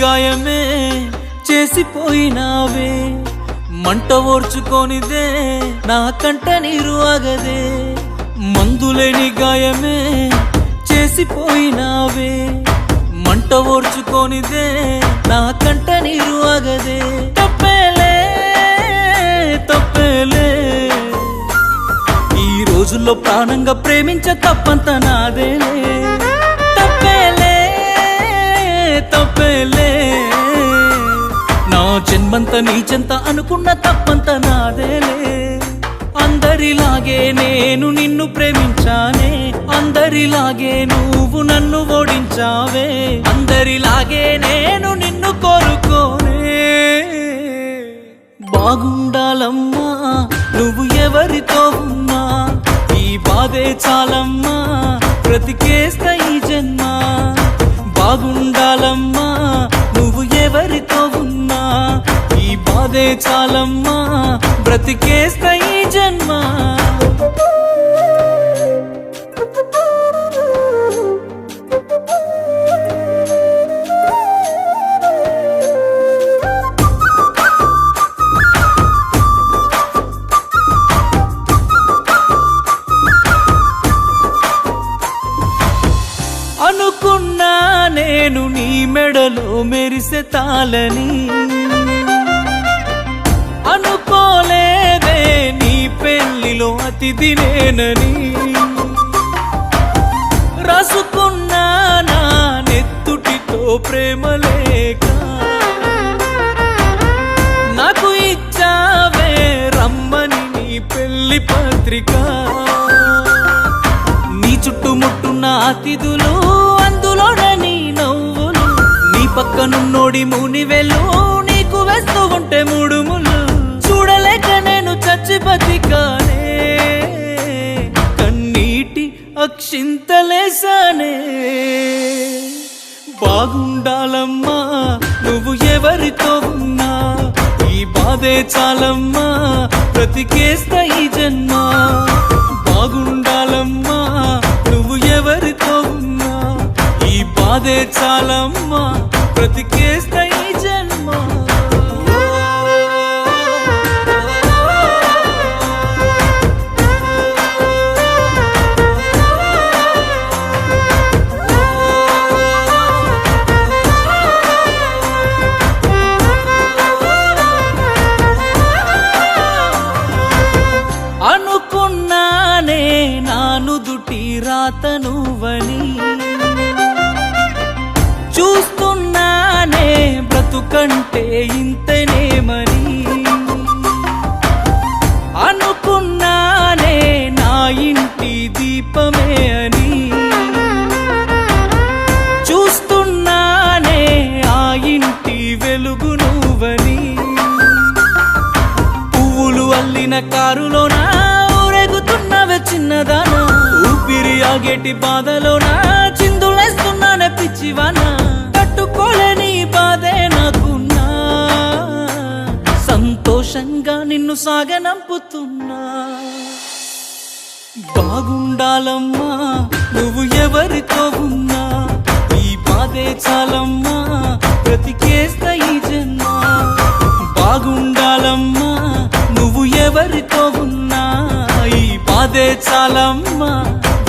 గాయమే చేసిపోయినావే, మంట ఓర్చుకోనిదే నా కంట నీరు ఆగదే. మందులేని గాయమే చేసిపోయినావే, మంట ఓర్చుకోనిదే నా కంట నీరు ఆగదే. తప్పేలే తప్పేలే, ఈ రోజుల్లో ప్రాణంగా ప్రేమించ తప్పంత నాదేలే. తప్పేలే తప్పేలే, నా జన్మంత నీ చెంత అనుకున్న తప్పంత నాదేలే. అందరిలాగే నేను నిన్ను ప్రేమించానే, అందరిలాగే నువ్వు నన్ను ఓడించావే. అందరిలాగే నేను నిన్ను కోరుకోనే. బాగుండాలమ్మా నువ్వు ఎవరితో ఉన్నా, ఈ బాధే చాలమ్మా బ్రతికేస్తా ఈ జన్మ. బాగుండాలమ్మా నువ్వు ఎవరితో ఉన్నా, ఈ బాధే చాలమ్మా బ్రతికేస్తా ఈ జన్మ. అనుకున్నా నేను నీ మెడలో మెరిసే తాళని, అనుకోలేదే నీ పెళ్లిలో అతిథి నేనని. రాసుకున్నా నా నెత్తుటితో ప్రేమ లేక, నాకు ఇచ్చావే రమ్మని నీ పెళ్లి పత్రిక. నీ చుట్టుముట్టున్న అతిథులు, అందులోనే నీ నవ్వులు, నీ పక్కనున్నోడి మునివెలు, నీకు వేస్తూ ఉంటే ముడుములు. చూడలేక నేను చచ్చి బతికానే, కన్నీటి అక్షింతలేసానే. బాగుండాలమ్మా నువ్వు ఎవరితో ఉన్నా, ఈ బాధే చాలమ్మా బ్రతికేస్తా ఈ జన్మ. బాగుండాలమ్మా నువ్వు ఎవరితో ఉన్నా, ఈ బాధే చాలమ్మా బ్రతికేస్తా ఈ జన్మ. అనుకున్నానే నాను దుటి రాత నువ్వని, చూస్తున్నానే బ్రతుకంటే ఇంతనేమని. అనుకున్నానే నా ఇంటి దీపమే అని, చూస్తున్నానే ఆ ఇంటి వెలుగు నువ్వని. పువ్వులు అల్లిన కారులోనా ఊరేగుతున్నవే చిన్నదానా, ఊపిరి ఆగేటి బాధలోనా చిందులేస్తున్నానే పిచ్చివానా. తట్టుకోలేని బాధే నాకున్నా, సంతోషంగా నిన్ను సాగనంపుతున్నా. బాగుండాలమ్మా నువ్వు ఎవరితో ఉన్నా, ఈ బాధే చాలమ్మా బ్రతికేస్తా ఈ జన్మ. బాగుండాలమ్మా నువ్వు ఎవరితో ఉన్నా, ఈ బాధే చాలమ్మా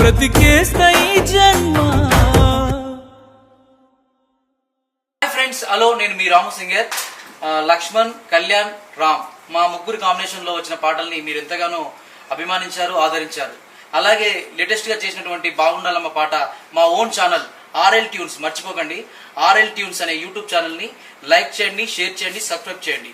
బ్రతికేస్తా ఈ జన్మ. ఫ్రెండ్స్, హలో, నేను మీ రాము సింగర్. లక్ష్మణ్, కళ్యాణ్, రామ్ మా ముగ్గురు కాంబినేషన్ లో వచ్చిన పాటల్ని మీరు ఎంతగానో అభిమానించారు, ఆదరించారు. అలాగే లేటెస్ట్ గా చేసినటువంటి బాగుండాలమ్మ పాట మా ఓన్ ఛానల్ ఆర్ఎల్ ట్యూన్స్, మర్చిపోకండి ఆర్ఎల్ ట్యూన్స్ అనే యూట్యూబ్ ఛానల్ ని లైక్ చేయండి, షేర్ చేయండి, సబ్స్క్రైబ్ చేయండి.